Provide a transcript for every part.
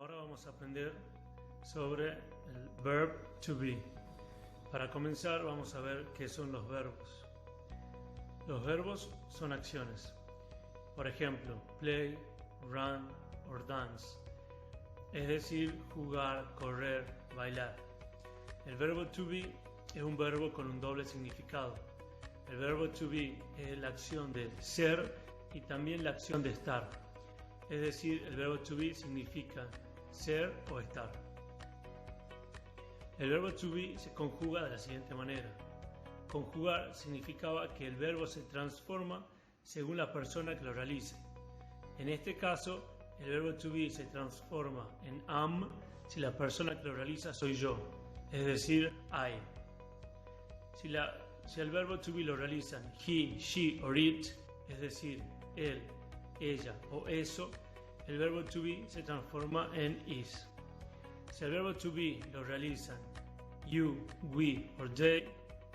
Ahora vamos a aprender sobre el verb to be. Para comenzar vamos a ver qué son los verbos. Los verbos son acciones. Por ejemplo, play, run or dance. Es decir, jugar, correr, bailar. El verbo to be es un verbo con un doble significado. El verbo to be es la acción de ser y también la acción de estar. Es decir, el verbo to be significa ser o estar. El verbo to be se conjuga de la siguiente manera. Conjugar significaba que el verbo se transforma según la persona que lo realice. En este caso, el verbo to be se transforma en am si la persona que lo realiza soy yo, es decir, I. Si el verbo to be lo realizan he, she or it, es decir, él, ella o eso, el verbo to be se transforma en is. Si el verbo to be lo realizan you, we or they,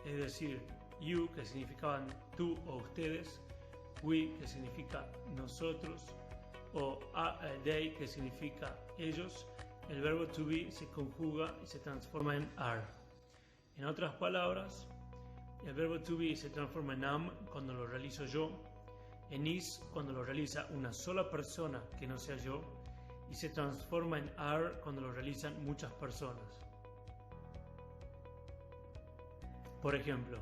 es decir, you que significaban tú o ustedes, we que significa nosotros o they que significa ellos, el verbo to be se conjuga y se transforma en are. En otras palabras, el verbo to be se transforma en am cuando lo realizo yo, en is cuando lo realiza una sola persona que no sea yo, y se transforma en are cuando lo realizan muchas personas. Por ejemplo,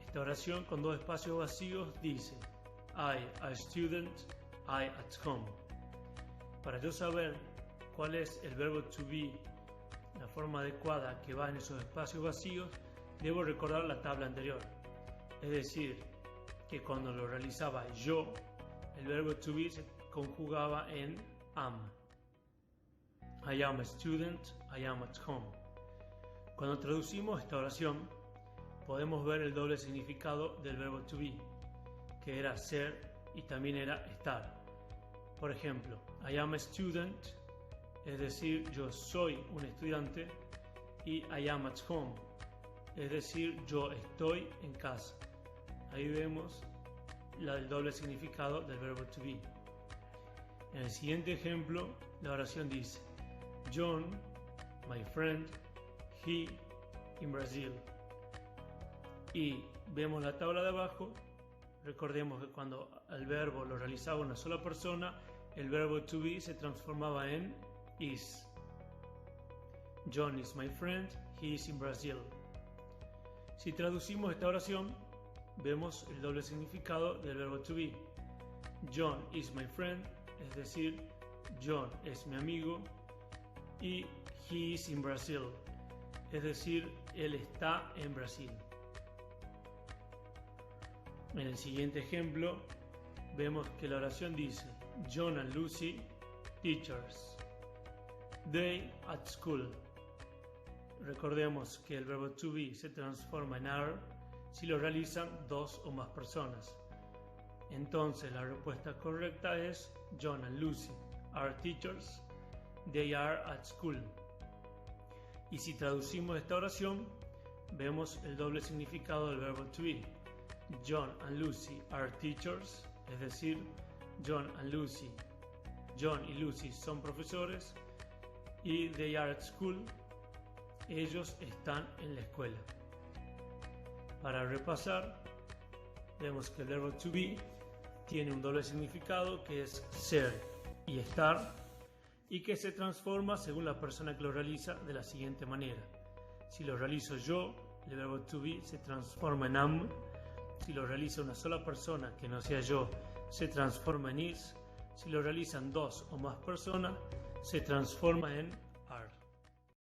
esta oración con dos espacios vacíos dice I, a student, I at home. Para yo saber cuál es el verbo to be, la forma adecuada que va en esos espacios vacíos, debo recordar la tabla anterior. Es decir, que cuando lo realizaba yo, el verbo to be se conjugaba en am. I am a student, I am at home. Cuando traducimos esta oración, podemos ver el doble significado del verbo to be, que era ser y también era estar. Por ejemplo, I am a student, es decir, yo soy un estudiante, y I am at home, es decir, yo estoy en casa. Ahí vemos el doble significado del verbo to be. En el siguiente ejemplo, la oración dice John, my friend, he in Brazil. Y vemos la tabla de abajo. Recordemos que cuando el verbo lo realizaba una sola persona, el verbo to be se transformaba en is. John is my friend, he is in Brazil. Si traducimos esta oración, vemos el doble significado del verbo to be. John is my friend, es decir, John es mi amigo, y he is in Brazil, es decir, él está en Brasil. En el siguiente ejemplo, vemos que la oración dice John and Lucy, teachers. They at school. Recordemos que el verbo to be se transforma en are si lo realizan dos o más personas. Entonces la respuesta correcta es John and Lucy are teachers, they are at school. Y si traducimos esta oración, vemos el doble significado del verbo to be. John and Lucy are teachers, es decir, John y Lucy son profesores, y they are at school, ellos están en la escuela. Para repasar, vemos que el verbo to be tiene un doble significado que es ser y estar, y que se transforma según la persona que lo realiza de la siguiente manera. Si lo realizo yo, el verbo to be se transforma en am. Si lo realiza una sola persona que no sea yo, se transforma en is. Si lo realizan dos o más personas, se transforma en